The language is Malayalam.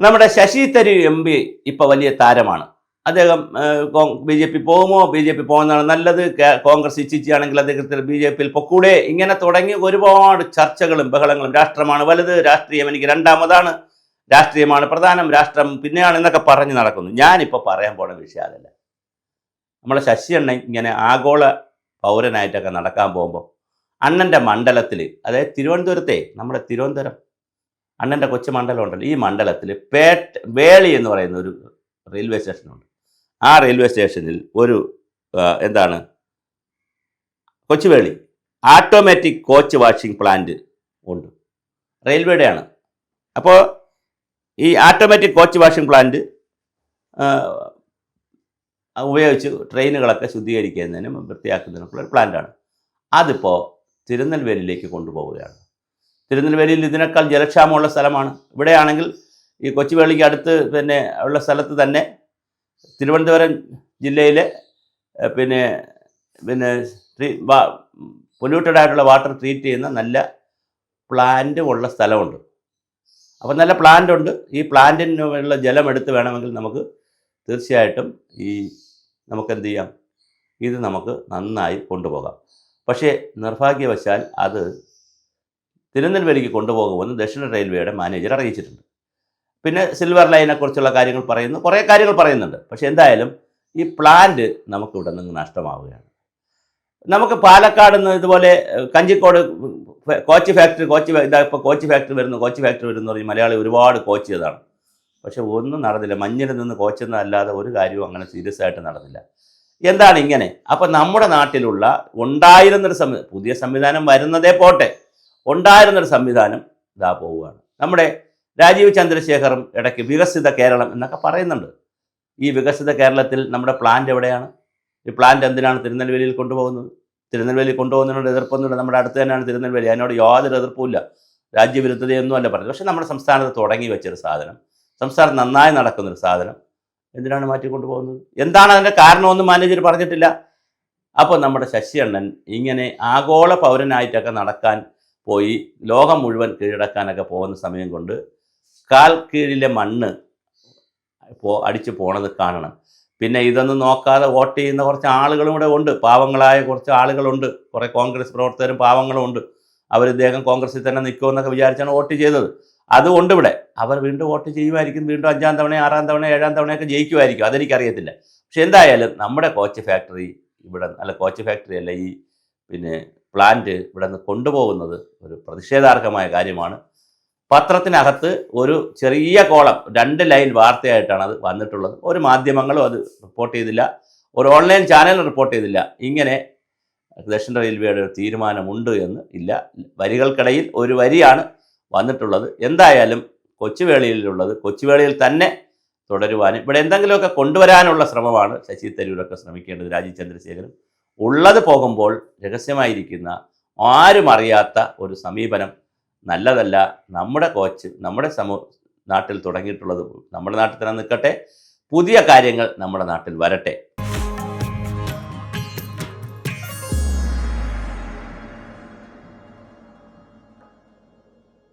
നമ്മുടെ ശശി തരൂർ MP ഇപ്പോൾ വലിയ താരമാണ്. അദ്ദേഹം BJP പോകുമോ, BJP പോകുന്നതാണ് നല്ലത്, കോൺഗ്രസ് ഇച്ഛിച്ചാണെങ്കിൽ അദ്ദേഹത്തിന് BJP യിൽ പൊക്കൂടെ, ഇങ്ങനെ തുടങ്ങി ഒരുപാട് ചർച്ചകളും ബഹളങ്ങളും. രാഷ്ട്രമാണ് വലുത്, രാഷ്ട്രീയം എനിക്ക് രണ്ടാമതാണ്, രാഷ്ട്രീയമാണ് പ്രധാനം, രാഷ്ട്രം പിന്നെയാണ് എന്നൊക്കെ പറഞ്ഞ് നടക്കുന്നു. ഞാനിപ്പോൾ പറയാൻ പോണ വിഷയം അതല്ല. നമ്മളെ ശശി അണ്ണൻ ഇങ്ങനെ ആഗോള പൗരനായിട്ടൊക്കെ നടക്കാൻ പോകുമ്പോൾ അണ്ണൻ്റെ മണ്ഡലത്തിൽ, അതായത് തിരുവനന്തപുരത്തെ, നമ്മുടെ തിരുവനന്തപുരം അണ്ണൻ്റെ കൊച്ചു മണ്ഡലം ഉണ്ടല്ലോ, ഈ മണ്ഡലത്തിൽ വേളി എന്ന് പറയുന്ന ഒരു റെയിൽവേ സ്റ്റേഷനുണ്ട്. ആ റെയിൽവേ സ്റ്റേഷനിൽ ഒരു Kochuveli automatic coach washing plant ഉണ്ട്, റെയിൽവേയുടെയാണ്. അപ്പോൾ ഈ ആട്ടോമാറ്റിക് കോച്ച് വാഷിംഗ് പ്ലാന്റ് ഉപയോഗിച്ച് ട്രെയിനുകളൊക്കെ ശുദ്ധീകരിക്കുന്നതിനും വൃത്തിയാക്കുന്നതിനൊക്കെയുള്ള ഒരു പ്ലാന്റാണ്. അതിപ്പോൾ തിരുനെൽവേലിയിലേക്ക് കൊണ്ടുപോവുകയാണ്. തിരുനെൽവേലിയിൽ ഇതിനേക്കാൾ ജലക്ഷാമമുള്ള സ്ഥലമാണ്. ഇവിടെയാണെങ്കിൽ ഈ കൊച്ചുവേളിക്ക് അടുത്ത് ഉള്ള സ്ഥലത്ത് തന്നെ തിരുവനന്തപുരം ജില്ലയിലെ പൊല്യൂട്ടഡ് ആയിട്ടുള്ള വാട്ടർ ട്രീറ്റ് ചെയ്യുന്ന നല്ല പ്ലാന്റ് ഉള്ള സ്ഥലമുണ്ട്. അപ്പോൾ നല്ല പ്ലാന്റ് ഉണ്ട്. ഈ പ്ലാന്റിനുള്ള ജലം എടുത്ത് വേണമെങ്കിൽ നമുക്ക് തീർച്ചയായിട്ടും നമുക്കെന്ത് ചെയ്യാം, ഇത് നമുക്ക് നന്നായി കൊണ്ടുപോകാം. പക്ഷേ നിർഭാഗ്യവശാൽ അത് തിരുനെൽവേലിക്ക് കൊണ്ടുപോകുമെന്ന് ദക്ഷിണ റെയിൽവേയുടെ മാനേജർ അറിയിച്ചിട്ടുണ്ട്. പിന്നെ സിൽവർ ലൈനെക്കുറിച്ചുള്ള കാര്യങ്ങൾ പറയുന്നു, കുറേ കാര്യങ്ങൾ പറയുന്നുണ്ട്. പക്ഷേ എന്തായാലും ഈ പ്ലാന്റ് നമുക്കിവിടെ നിന്ന് നഷ്ടമാവുകയാണ്. നമുക്ക് പാലക്കാട് നിന്ന് ഇതുപോലെ കഞ്ചിക്കോട് കോച്ച് ഫാക്ടറി ഇപ്പോൾ കോച്ച് ഫാക്ടറി വരുന്നു പറഞ്ഞ് മലയാളി ഒരുപാട് കോച്ച് ചെയ്തതാണ്. പക്ഷെ ഒന്നും നടന്നില്ല. മഞ്ഞിൽ നിന്ന് കോച്ചെന്നല്ലാതെ ഒരു കാര്യവും അങ്ങനെ സീരിയസ് ആയിട്ട് നടന്നില്ല. എന്താണ് ഇങ്ങനെ? അപ്പം നമ്മുടെ നാട്ടിലുള്ള ഉണ്ടായിരുന്നൊരു പുതിയ സംവിധാനം വരുന്നതേ പോട്ടെ, ഉണ്ടായിരുന്നൊരു സംവിധാനം ഇതാ പോവുകയാണ്. നമ്മുടെ രാജീവ് ചന്ദ്രശേഖറും ഇടയ്ക്ക് വികസിത കേരളം എന്നൊക്കെ പറയുന്നുണ്ട്. ഈ വികസിത കേരളത്തിൽ നമ്മുടെ പ്ലാന്റ് എവിടെയാണ്? ഈ പ്ലാന്റ് എന്തിനാണ് തിരുനെൽവേലിയിൽ കൊണ്ടുപോകുന്നത്? തിരുനെൽവേലിയിൽ കൊണ്ടുപോകുന്നതിനോട് എതിർപ്പൊന്നുമില്ല. നമ്മുടെ അടുത്ത് തന്നെയാണ് തിരുനെൽവേലി, അതിനോട് യാതൊരു എതിർപ്പുമില്ല, രാജ്യവിരുദ്ധതയൊന്നും അല്ല പറഞ്ഞത്. പക്ഷേ നമ്മുടെ സംസ്ഥാനത്ത് തുടങ്ങി വെച്ചൊരു സാധനം, സംസ്ഥാനം നന്നായി നടക്കുന്നൊരു സാധനം എന്തിനാണ് മാറ്റിക്കൊണ്ടുപോകുന്നത്? എന്താണ് അതിൻ്റെ കാരണമെന്ന് മാനേജർ പറഞ്ഞിട്ടില്ല. അപ്പോൾ നമ്മുടെ ശശി അണ്ണൻ ഇങ്ങനെ ആഗോള പൗരനായിട്ടൊക്കെ നടക്കാൻ പോയി ലോകം മുഴുവൻ കീഴടക്കാനൊക്കെ പോകുന്ന സമയം കൊണ്ട് കാൽ കീഴിലെ മണ്ണ് അടിച്ചു പോണത് കാണണം. പിന്നെ ഇതൊന്നും നോക്കാതെ വോട്ട് ചെയ്യുന്ന കുറച്ച് ആളുകളും ഇവിടെ ഉണ്ട്, പാവങ്ങളായ കുറച്ച് ആളുകളുണ്ട്, കുറേ കോൺഗ്രസ് പ്രവർത്തകരും പാവങ്ങളും ഉണ്ട്. അവർ ഇദ്ദേഹം കോൺഗ്രസിൽ തന്നെ നിൽക്കുമെന്നൊക്കെ വിചാരിച്ചാണ് വോട്ട് ചെയ്തത്. അതുകൊണ്ട് ഇവിടെ അവർ വീണ്ടും വോട്ട് ചെയ്യുമായിരിക്കും, വീണ്ടും 5ാം തവണ 6ാം തവണ 7ാം തവണയൊക്കെ ജയിക്കുമായിരിക്കും, അതെനിക്കറിയത്തില്ല. പക്ഷെ എന്തായാലും നമ്മുടെ കോച്ച് ഫാക്ടറി കോച്ച് ഫാക്ടറി അല്ല, ഈ പ്ലാന്റ് ഇവിടെ നിന്ന് കൊണ്ടുപോകുന്നത് ഒരു പ്രതിഷേധാർഹമായ കാര്യമാണ്. പത്രത്തിനകത്ത് ഒരു ചെറിയ കോളം 2 ലൈൻ വാർത്തയായിട്ടാണ് അത് വന്നിട്ടുള്ളത്. ഒരു മാധ്യമങ്ങളും അത് റിപ്പോർട്ട് ചെയ്തില്ല, ഒരു ഓൺലൈൻ ചാനലും റിപ്പോർട്ട് ചെയ്തില്ല. ഇങ്ങനെ ദക്ഷിണ റെയിൽവേയുടെ ഒരു തീരുമാനമുണ്ട് എന്ന് ഇല്ല. വരികൾക്കിടയിൽ ഒരു വരിയാണ് വന്നിട്ടുള്ളത്. എന്തായാലും കൊച്ചുവേളിയിൽ തന്നെ തുടരുവാനും ഇവിടെ എന്തെങ്കിലുമൊക്കെ കൊണ്ടുവരാനുള്ള ശ്രമമാണ് ശശി തരൂരൊക്കെ ശ്രമിക്കേണ്ടത്. രാജീവ് ചന്ദ്രശേഖരൻ ഉള്ളത് പോകുമ്പോൾ രഹസ്യമായിരിക്കുന്ന ആരും അറിയാത്ത ഒരു സമീപനം നല്ലതല്ല. നമ്മുടെ കോച്ച് നമ്മുടെ നാട്ടിൽ തുടങ്ങിയിട്ടുള്ളത് നമ്മുടെ നാട്ടിൽ തന്നെ നിൽക്കട്ടെ, പുതിയ കാര്യങ്ങൾ നമ്മുടെ നാട്ടിൽ വരട്ടെ.